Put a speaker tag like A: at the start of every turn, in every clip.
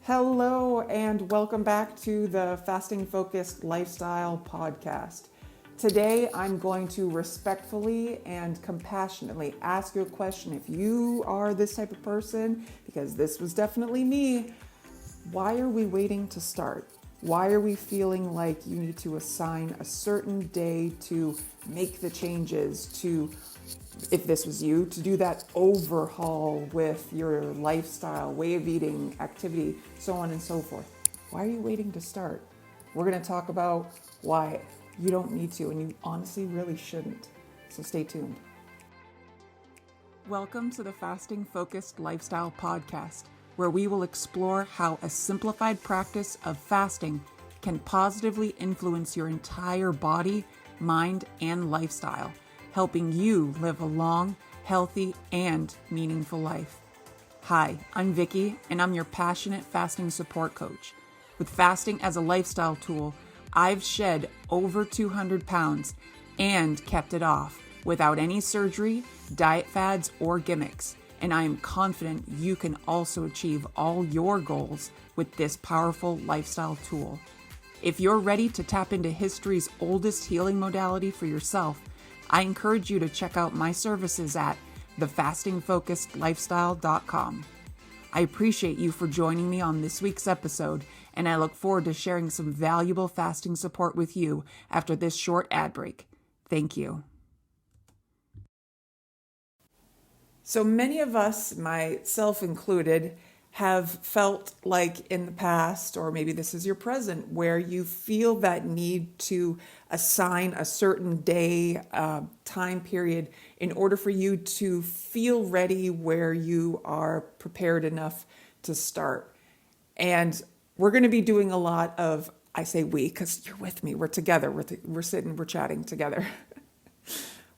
A: Hello, and welcome back to the Fasting Focused Lifestyle Podcast. Today, I'm going to respectfully and compassionately ask you a question. If you are this type of person, because this was definitely me, why are we waiting to start? Why are we feeling like you need to assign a certain day to make the changes, to, if this was you, to do that overhaul with your lifestyle, way of eating, activity, so on and so forth? Why are you waiting to start? We're going to talk about why you don't need to, and you honestly really shouldn't. So stay tuned. Welcome to the Fasting Focused Lifestyle Podcast, where we will explore how a simplified practice of fasting can positively influence your entire body, mind, and lifestyle, helping you live a long, healthy, and meaningful life. Hi, I'm Vicky, and I'm your passionate fasting support coach. With fasting as a lifestyle tool, I've shed over 200 pounds and kept it off without any surgery, diet fads, or gimmicks. And I am confident you can also achieve all your goals with this powerful lifestyle tool. If you're ready to tap into history's oldest healing modality for yourself, I encourage you to check out my services at thefastingfocusedlifestyle.com. I appreciate you for joining me on this week's episode, and I look forward to sharing some valuable fasting support with you after this short ad break. Thank you. So many of us, myself included, have felt like in the past, or maybe this is your present, where you feel that need to assign a certain day, time period in order for you to feel ready, where you are prepared enough to start. And we're going to be doing a lot of, I say we, because you're with me, we're together, we're sitting, we're chatting together.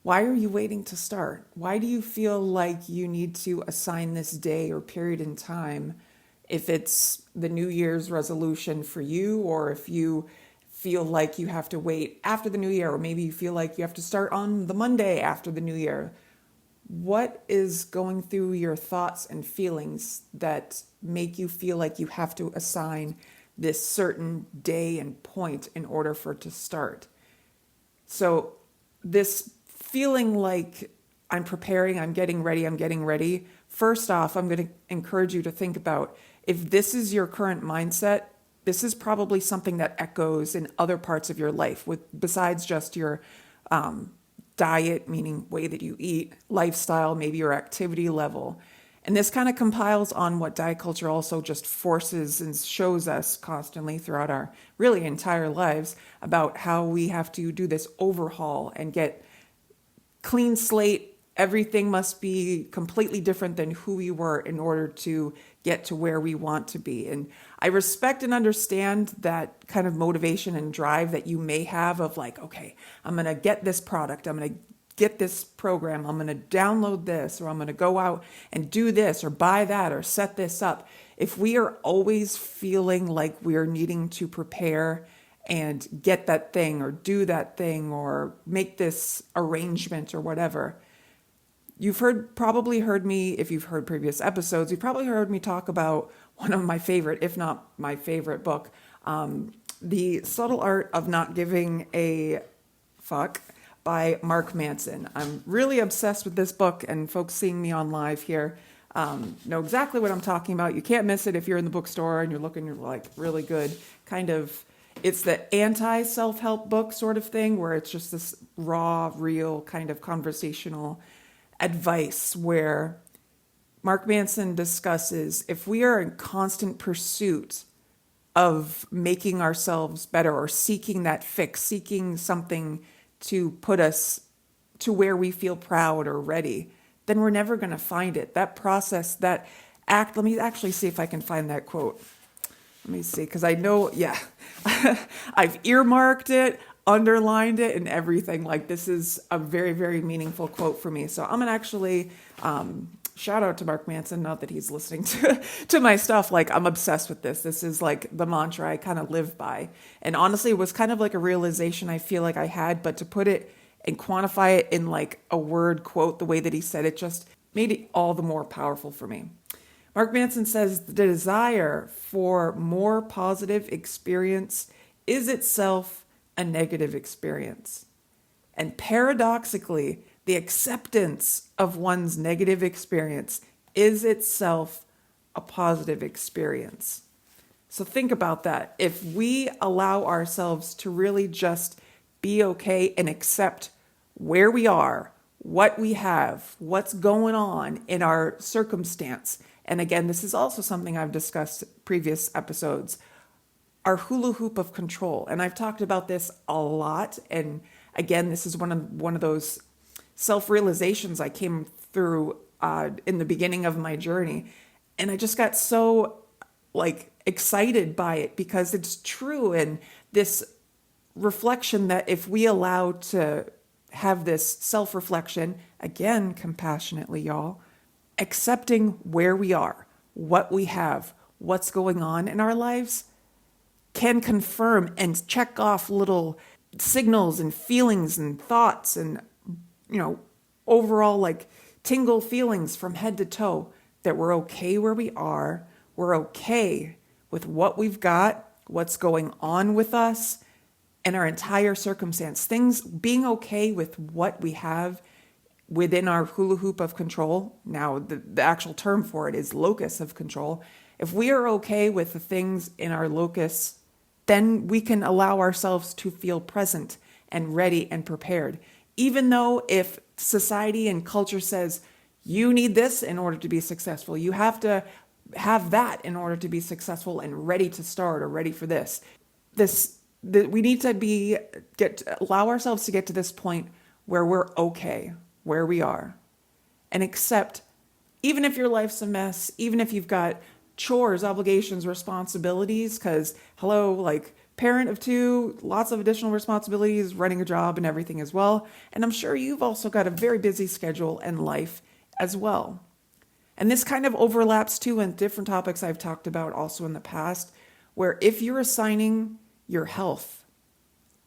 A: Why are you waiting to start? Why do you feel like you need to assign this day or period in time if it's the New Year's resolution for you, or if you feel like you have to wait after the New Year, or maybe you feel like you have to start on the Monday after the New Year? What is going through your thoughts and feelings that make you feel like you have to assign this certain day and point in order for it to start? So this feeling like I'm preparing, I'm getting ready. First off, I'm going to encourage you to think about, if this is your current mindset, this is probably something that echoes in other parts of your life, besides just your diet, meaning way that you eat, lifestyle, maybe your activity level. And this kind of compiles on what diet culture also just forces and shows us constantly throughout our really entire lives, about how we have to do this overhaul and get clean slate. Everything must be completely different than who we were in order to get to where we want to be. And I respect and understand that kind of motivation and drive that you may have of like, okay, I'm going to get this product, I'm going to get this program, I'm going to download this, or I'm going to go out and do this or buy that or set this up. If we are always feeling like we're needing to prepare and get that thing or do that thing or make this arrangement or whatever, you've probably heard me, if you've heard previous episodes, you've probably heard me talk about one of my favorite, if not my favorite book, The Subtle Art of Not Giving a Fuck by Mark Manson. I'm really obsessed with this book, and folks seeing me on live here know exactly what I'm talking about. You can't miss it if you're in the bookstore and you're looking, you're like really good kind of. It's the anti-self-help book sort of thing, where it's just this raw, real kind of conversational advice, where Mark Manson discusses, if we are in constant pursuit of making ourselves better or seeking that fix, seeking something to put us to where we feel proud or ready, then we're never going to find it. That process, that act, let me actually see if I can find that quote. Let me see, because I know, yeah, I've earmarked it, underlined it, and everything. Like, this is a very, very meaningful quote for me. So I'm going to actually shout out to Mark Manson, not that he's listening to my stuff. Like, I'm obsessed with this. This is like the mantra I kind of live by. And honestly, it was kind of like a realization I feel like I had, but to put it and quantify it in like a word quote, the way that he said it just made it all the more powerful for me. Mark Manson says the desire for more positive experience is itself a negative experience. And paradoxically, the acceptance of one's negative experience is itself a positive experience. So think about that. If we allow ourselves to really just be okay and accept where we are, what we have, what's going on in our circumstance. And again, this is also something I've discussed previous episodes, our hula hoop of control. And I've talked about this a lot. And again, this is one of those self-realizations I came through in the beginning of my journey. And I just got so excited by it because it's true. And this reflection that if we allow to have this self-reflection, again, compassionately, y'all, accepting where we are, what we have, what's going on in our lives, can confirm and check off little signals and feelings and thoughts and, overall tingle feelings from head to toe that we're okay where we are. We're okay with what we've got, what's going on with us, and our entire circumstance. Things being okay with what we have within our hula hoop of control. Now, the actual term for it is locus of control. If we are okay with the things in our locus, then we can allow ourselves to feel present and ready and prepared. Even though if society and culture says, you need this in order to be successful, you have to have that in order to be successful and ready to start or ready for this. We need to allow ourselves to get to this point where we're okay where we are and accept, even if your life's a mess, even if you've got chores, obligations, responsibilities, because parent of two, lots of additional responsibilities, running a job and everything as well. And I'm sure you've also got a very busy schedule and life as well. And this kind of overlaps too in different topics I've talked about also in the past, where if you're assigning your health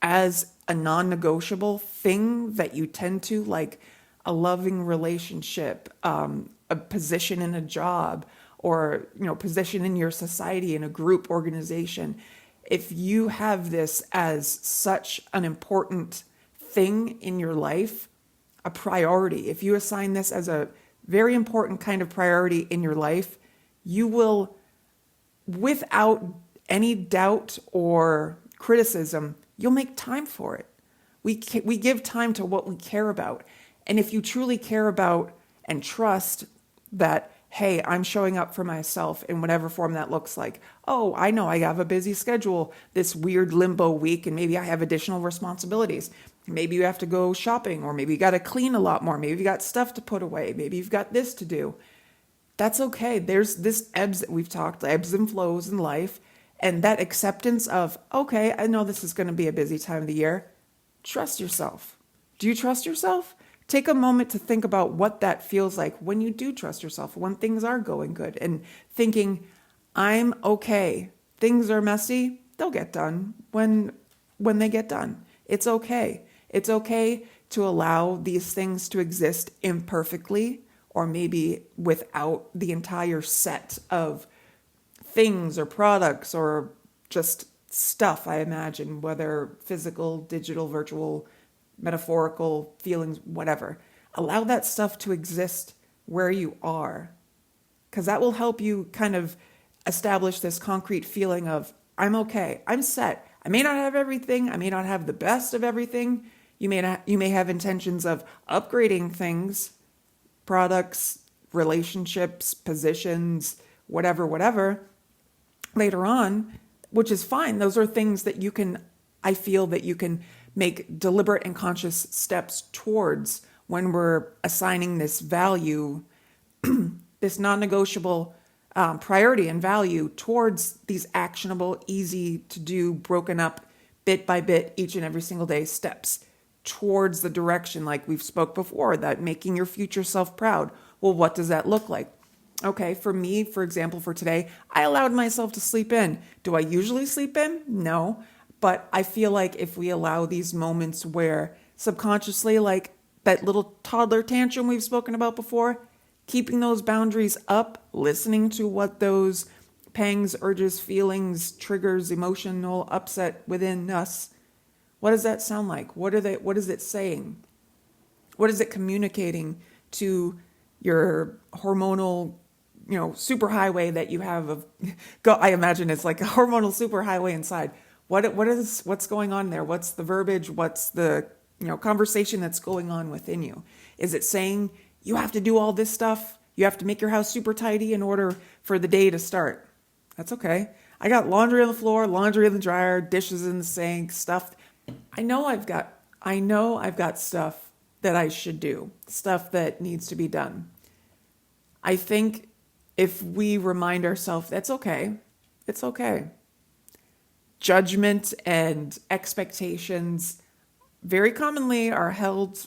A: as a non-negotiable thing that you tend to, like a loving relationship, a position in a job, or position in your society, in a group organization, if you have this as such an important thing in your life, a priority, if you assign this as a very important kind of priority in your life, you will, without any doubt or criticism, you'll make time for it. We give time to what we care about. And if you truly care about and trust that, hey, I'm showing up for myself in whatever form that looks like. Oh, I know I have a busy schedule this weird limbo week, and maybe I have additional responsibilities. Maybe you have to go shopping, or maybe you got to clean a lot more. Maybe you got stuff to put away. Maybe you've got this to do. That's okay. There's this ebbs that we've talked, ebbs and flows in life. And that acceptance of, okay, I know this is going to be a busy time of the year. Trust yourself. Do you trust yourself? Take a moment to think about what that feels like when you do trust yourself, when things are going good, and thinking, I'm okay. Things are messy. They'll get done when they get done. It's okay. It's okay to allow these things to exist imperfectly, or maybe without the entire set of things or products or just stuff, I imagine, whether physical, digital, virtual, metaphorical, feelings, whatever. Allow that stuff to exist where you are, because that will help you kind of establish this concrete feeling of, I'm okay, I'm set. I may not have everything. I may not have the best of everything. You may have intentions of upgrading things, products, relationships, positions, whatever, later on, which is fine. Those are things that I feel that you can make deliberate and conscious steps towards when we're assigning this value, this non-negotiable priority and value towards these actionable, easy to do, broken up, bit by bit, each and every single day steps towards the direction, like we've spoke before, that making your future self proud. Well, what does that look like? Okay, for me, for example, for today, I allowed myself to sleep in. Do I usually sleep in? No. But I feel like if we allow these moments where subconsciously, like that little toddler tantrum we've spoken about before, keeping those boundaries up, listening to what those pangs, urges, feelings, triggers, emotional upset within us, what does that sound like? What is it saying? What is it communicating to your hormonal, superhighway that you have I imagine it's like a hormonal superhighway inside. What's going on there? What's the verbiage? What's the, conversation that's going on within you? Is it saying you have to do all this stuff? You have to make your house super tidy in order for the day to start. That's okay. I got laundry on the floor, laundry in the dryer, dishes in the sink, stuff. I know I've got stuff that I should do, stuff that needs to be done. I think if we remind ourselves, that's okay. It's okay. Judgment and expectations very commonly are held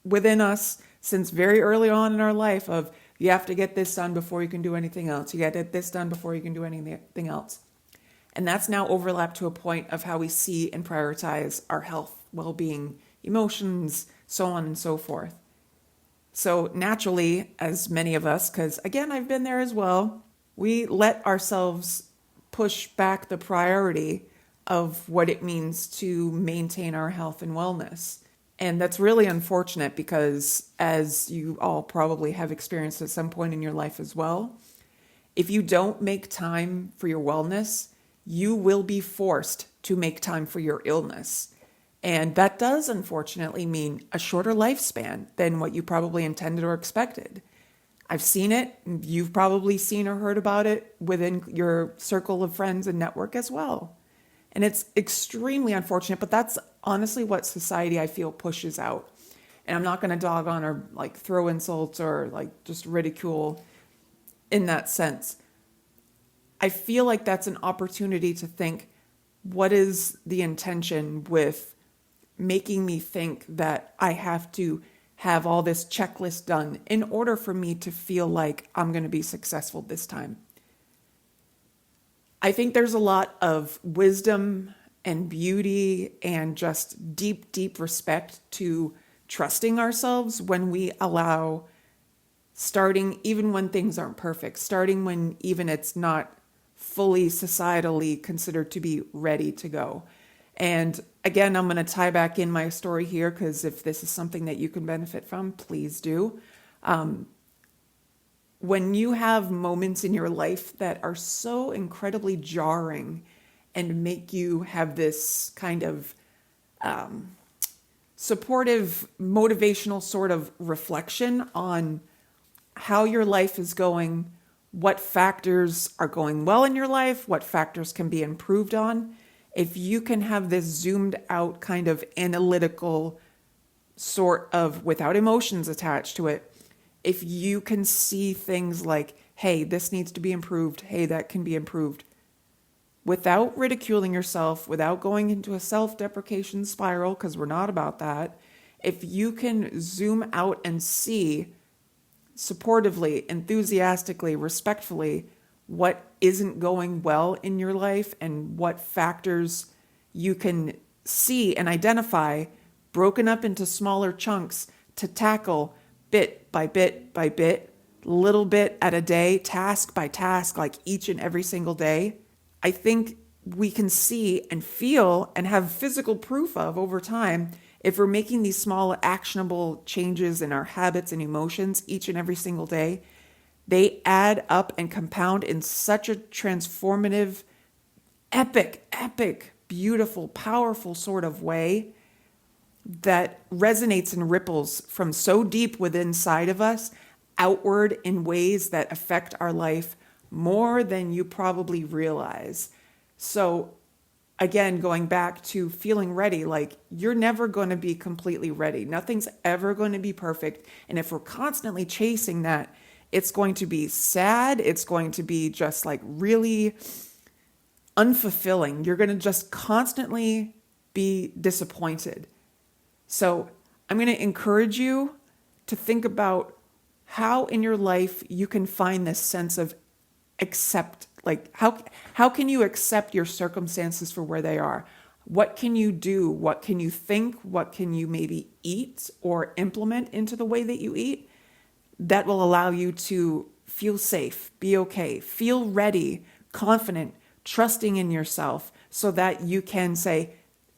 A: within us since very early on in our life of, you have to get this done before you can do anything else. You got to get this done before you can do anything else. And that's now overlapped to a point of how we see and prioritize our health, well-being, emotions, so on and so forth. So naturally, as many of us, because again, I've been there as well, we let ourselves push back the priority of what it means to maintain our health and wellness. And that's really unfortunate because, as you all probably have experienced at some point in your life as well, if you don't make time for your wellness, you will be forced to make time for your illness. And that does unfortunately mean a shorter lifespan than what you probably intended or expected. I've seen it. You've probably seen or heard about it within your circle of friends and network as well. And it's extremely unfortunate, but that's honestly what society, I feel, pushes out. And I'm not going to dog on or throw insults or just ridicule in that sense. I feel like that's an opportunity to think, what is the intention with making me think that I have to have all this checklist done in order for me to feel like I'm going to be successful this time? I think there's a lot of wisdom and beauty and just deep, deep respect to trusting ourselves when we allow starting, even when things aren't perfect, starting when even it's not fully societally considered to be ready to go. And again, I'm going to tie back in my story here, because if this is something that you can benefit from, please do. When you have moments in your life that are so incredibly jarring and make you have this kind of supportive, motivational sort of reflection on how your life is going, what factors are going well in your life, what factors can be improved on. If you can have this zoomed out kind of analytical sort of, without emotions attached to it, if you can see things like, hey, this needs to be improved, hey, that can be improved, without ridiculing yourself, without going into a self-deprecation spiral, because we're not about that, if you can zoom out and see supportively, enthusiastically, respectfully, what isn't going well in your life and what factors you can see and identify broken up into smaller chunks to tackle bit by bit by bit, little bit at a day, task by task, like each and every single day, I think we can see and feel and have physical proof of over time, if we're making these small actionable changes in our habits and emotions each and every single day, they add up and compound in such a transformative, epic, beautiful, powerful sort of way that resonates and ripples from so deep within inside of us outward in ways that affect our life more than you probably realize. So again, going back to feeling ready, you're never going to be completely ready. Nothing's ever going to be perfect. And if we're constantly chasing that, it's going to be sad. It's going to be just really unfulfilling. You're going to just constantly be disappointed. So I'm going to encourage you to think about how in your life you can find this sense of accept. How can you accept your circumstances for where they are? What can you do? What can you think? What can you maybe eat or implement into the way that you eat? that will allow you to feel safe, be okay, feel ready, confident, trusting in yourself so that you can say,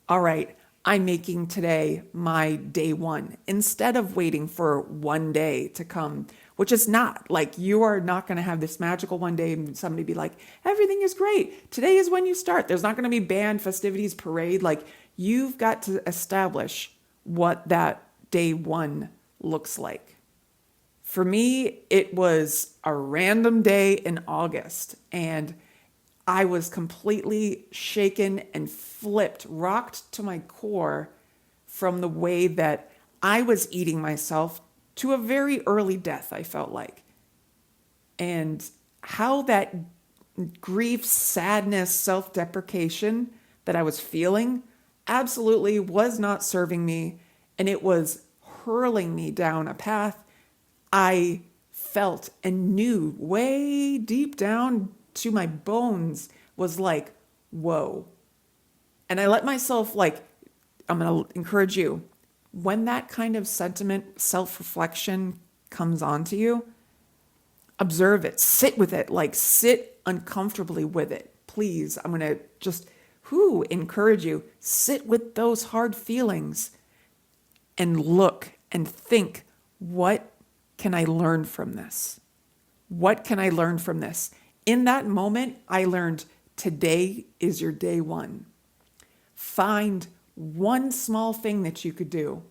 A: all right, I'm making today my day one instead of waiting for one day to come, which is not like you are not going to have this magical one day and somebody be like, everything is great. Today is when you start. There's not going to be band festivities, parade. Like you've got to establish what that day one looks like. For me, it was a random day in August, and I was completely shaken and flipped, rocked to my core from the way that I was eating myself to a very early death, I felt like. And how that grief, sadness, self-deprecation that I was feeling absolutely was not serving me, and it was hurling me down a path I felt and knew way deep down to my bones was like, whoa. And I let myself I'm going to encourage you, when that kind of sentiment, self-reflection comes onto you, observe it, sit with it, sit uncomfortably with it. Please, I'm going to just encourage you, sit with those hard feelings and look and think, what can I learn from this? What can I learn from this? In that moment, I learned today is your day one. Find one small thing that you could do.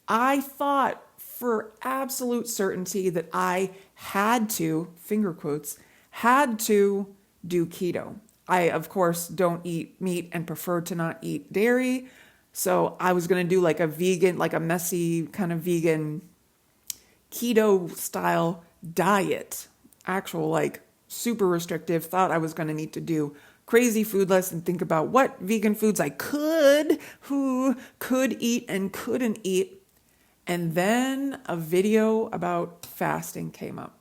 A: I thought for absolute certainty that I had to, finger quotes, had to do keto. I, of course, don't eat meat and prefer to not eat dairy. So I was going to do a vegan, a messy kind of vegan keto style diet, actual super restrictive, thought I was going to need to do crazy food lists and think about what vegan foods I could eat and couldn't eat. And then a video about fasting came up.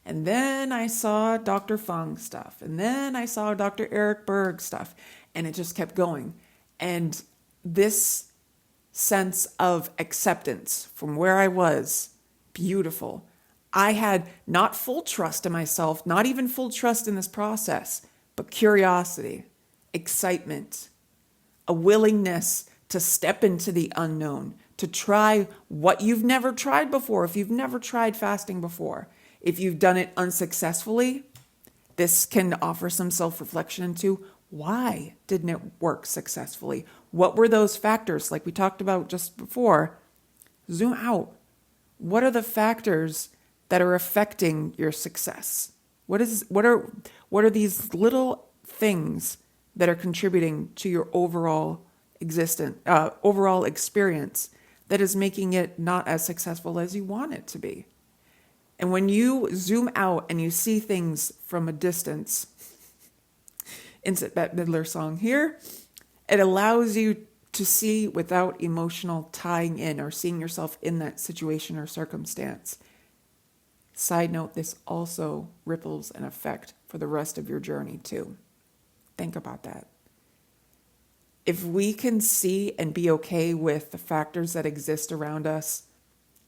A: And then I saw Dr. Fung stuff. And then I saw Dr. Eric Berg stuff. And it just kept going. And this sense of acceptance from where I was, beautiful. I had not full trust in myself, not even full trust in this process, but curiosity, excitement, a willingness to step into the unknown, to try what you've never tried before. If you've never tried fasting before, if you've done it unsuccessfully, this can offer some self-reflection into why didn't it work successfully? What were those factors like we talked about just before? Zoom out. What are the factors that are affecting your success? What are these little things that are contributing to your overall experience that is making it not as successful as you want it to be? And when you zoom out and you see things from a distance, insert Bette Midler song here, it allows you to see without emotional tying in or seeing yourself in that situation or circumstance. Side note, this also ripples an effect for the rest of your journey too. Think about that. If we can see and be okay with the factors that exist around us,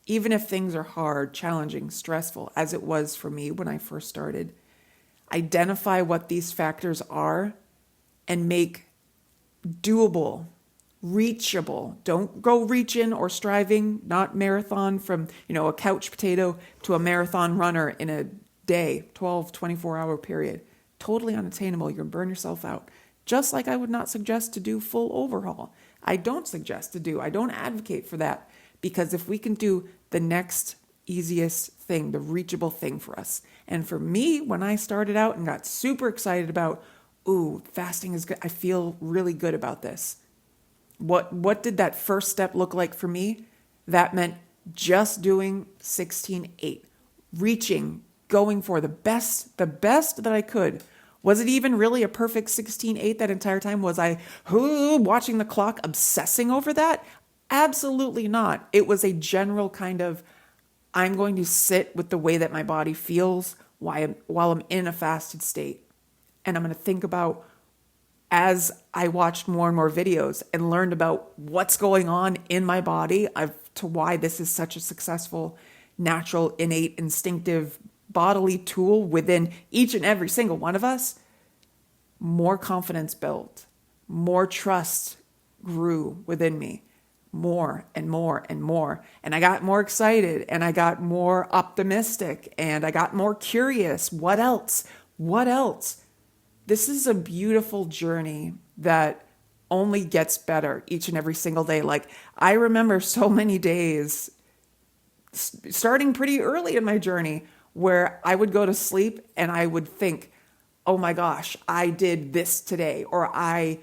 A: even if things are hard, challenging, stressful, as it was for me when I first started, identify what these factors are and make doable, reachable. Don't go reaching or striving, not marathon from, a couch potato to a marathon runner in a day, 12, 24-hour period. Totally unattainable. You're going to burn yourself out. Just like I would not suggest to do full overhaul. I don't advocate for that, because if we can do the next easiest thing, the reachable thing for us. And for me, when I started out and got super excited about, fasting is good. I feel really good about this. What did that first step look like for me? That meant just doing 16-8, reaching, going for the best that I could. Was it even really a perfect 16-8 that entire time? Was I watching the clock, obsessing over that? Absolutely not. It was a general kind of, I'm going to sit with the way that my body feels while I'm in a fasted state. And I'm going to think about, as I watched more and more videos and learned about what's going on in my body to why this is such a successful natural, innate, instinctive bodily tool within each and every single one of us, more confidence built, more trust grew within me, more and more and more. And I got more excited and I got more optimistic and I got more curious. What else? What else? This is a beautiful journey that only gets better each and every single day. Like, I remember so many days starting pretty early in my journey where I would go to sleep and I would think, oh my gosh, I did this today, or I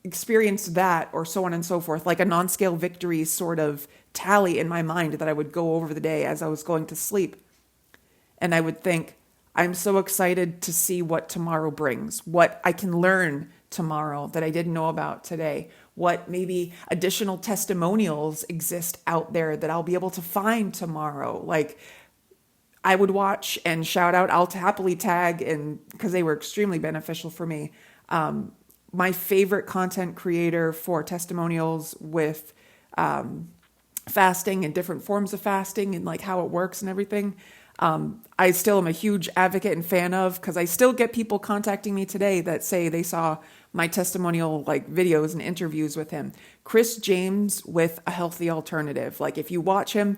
A: experienced that, or so on and so forth, like a non-scale victory sort of tally in my mind that I would go over the day as I was going to sleep. And I would think, I'm so excited to see what tomorrow brings, what I can learn tomorrow that I didn't know about today, what maybe additional testimonials exist out there that I'll be able to find tomorrow. Like, I would watch and shout out, I'll happily tag, and because they were extremely beneficial for me. My favorite content creator for testimonials with fasting and different forms of fasting and like how it works and everything. I still am a huge advocate and fan of, because I still get people contacting me today that say they saw my testimonial like videos and interviews with him. Chris James with A Healthy Alternative. Like, if you watch him,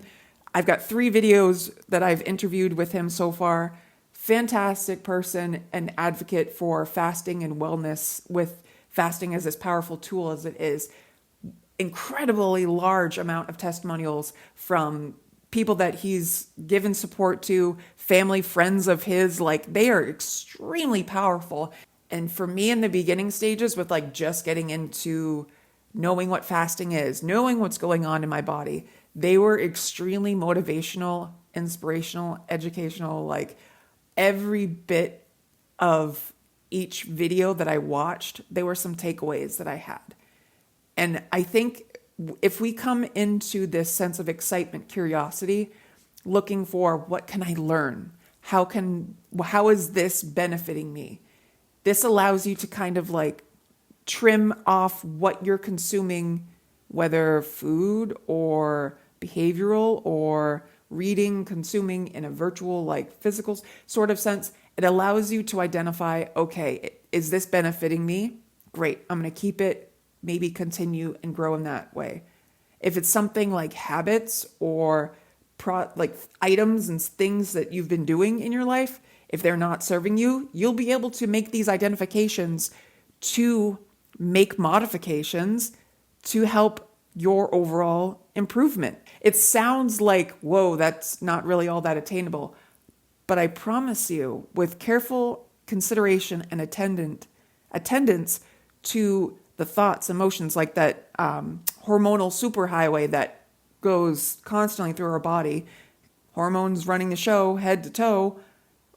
A: I've got 3 videos that I've interviewed with him so far. Fantastic person and advocate for fasting and wellness, with fasting as this powerful tool as it is. Incredibly large amount of testimonials from people that he's given support to, family, friends of his. Like, they are extremely powerful. And for me in the beginning stages with like just getting into knowing what fasting is, knowing what's going on in my body, they were extremely motivational, inspirational, educational. Like, every bit of each video that I watched, there were some takeaways that I had. And I think if we come into this sense of excitement, curiosity, looking for what can I learn? How is this benefiting me? This allows you to kind of like trim off what you're consuming, whether food or behavioral or reading, consuming in a virtual, like physical sort of sense. It allows you to identify, okay, is this benefiting me? Great, I'm going to keep it, maybe continue and grow in that way. If it's something like habits or like items and things that you've been doing in your life, if they're not serving you, you'll be able to make these identifications to make modifications to help your overall improvement. It sounds like, whoa, that's not really all that attainable. But I promise you, with careful consideration and attendance to the thoughts, emotions, like that hormonal superhighway that goes constantly through our body, hormones running the show head to toe,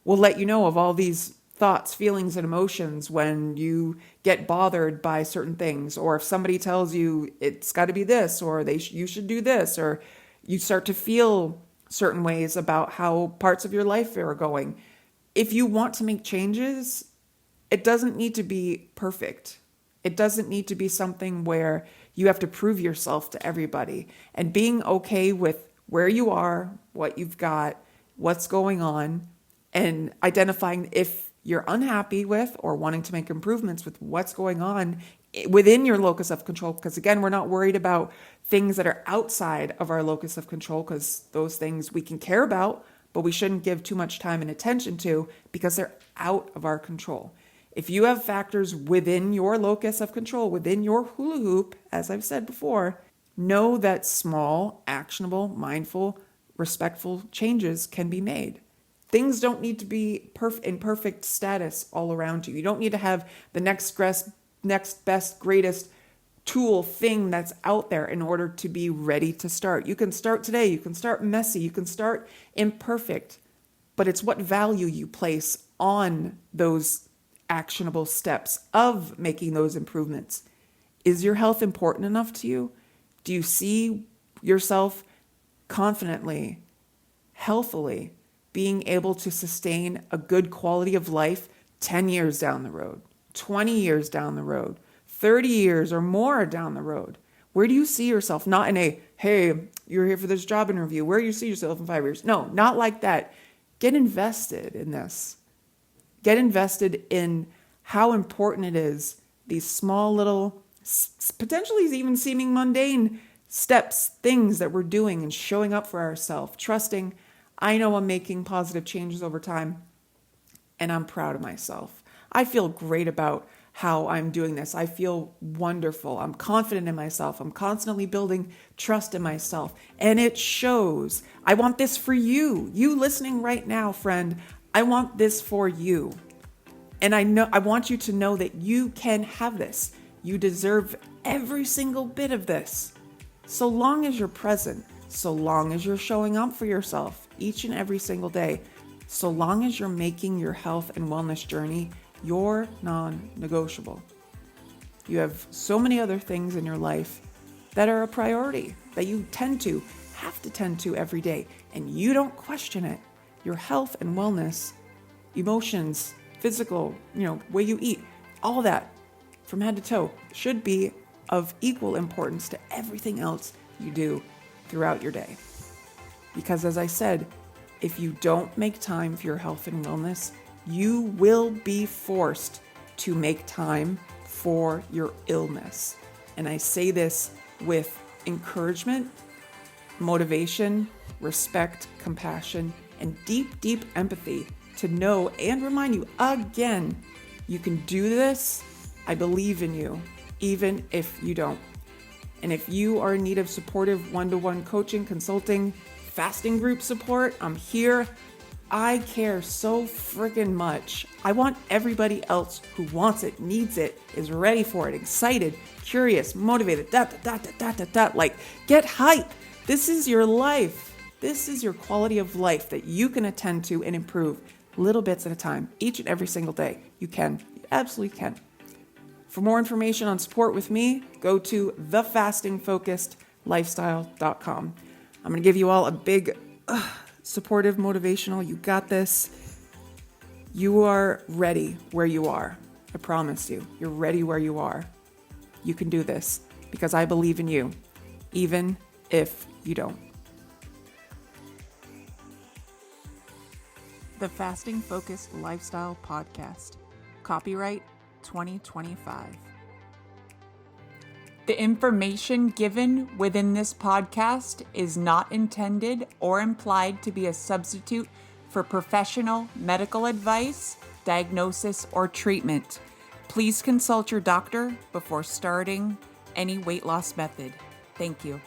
A: will let you know of all these thoughts, feelings, and emotions when you get bothered by certain things, or if somebody tells you it's got to be this, or you should do this, or you start to feel certain ways about how parts of your life are going. If you want to make changes, it doesn't need to be perfect. It doesn't need to be something where you have to prove yourself to everybody. And being okay with where you are, what you've got, what's going on, and identifying if you're unhappy with or wanting to make improvements with what's going on within your locus of control. Because again, we're not worried about things that are outside of our locus of control, because those things we can care about, but we shouldn't give too much time and attention to because they're out of our control. If you have factors within your locus of control, within your hula hoop, as I've said before, know that small, actionable, mindful, respectful changes can be made. Things don't need to be in perfect status all around you. You don't need to have the next best, greatest tool thing that's out there in order to be ready to start. You can start today. You can start messy. You can start imperfect. But it's what value you place on those actionable steps of making those improvements. Is your health important enough to you? Do you see yourself confidently, healthily, being able to sustain a good quality of life 10 years down the road, 20 years down the road, 30 years or more down the road, Where do you see yourself? Not in a, hey, you're here for this job interview. Where do you see yourself in 5 years? No, not like that. Get invested in this. Get invested in how important it is, these small little, potentially even seeming mundane steps, things that we're doing and showing up for ourselves, trusting, I know I'm making positive changes over time, and I'm proud of myself. I feel great about how I'm doing this. I feel wonderful. I'm confident in myself. I'm constantly building trust in myself, and it shows. I want this for you. You listening right now, friend. I want this for you. And I want you to know that you can have this. You deserve every single bit of this. So long as you're present, so long as you're showing up for yourself each and every single day, so long as you're making your health and wellness journey your non-negotiable. You have so many other things in your life that are a priority, that you have to tend to every day, and you don't question it. Your health and wellness, emotions, physical, way you eat, all that from head to toe should be of equal importance to everything else you do throughout your day. Because as I said, if you don't make time for your health and wellness, you will be forced to make time for your illness. And I say this with encouragement, motivation, respect, compassion, and deep, deep empathy to know and remind you again, you can do this. I believe in you, even if you don't. And if you are in need of supportive one-to-one coaching, consulting, fasting group support, I'm here. I care so freaking much. I want everybody else who wants it, needs it, is ready for it, excited, curious, motivated, like get hype. This is your life. This is your quality of life that you can attend to and improve little bits at a time, each and every single day. You can, you absolutely can. For more information on support with me, go to thefastingfocusedlifestyle.com. I'm going to give you all a big, supportive, motivational, you got this. You are ready where you are. I promise you, you're ready where you are. You can do this because I believe in you, even if you don't. The Fasting Focused Lifestyle Podcast. Copyright 2025. The information given within this podcast is not intended or implied to be a substitute for professional medical advice, diagnosis, or treatment. Please consult your doctor before starting any weight loss method. Thank you.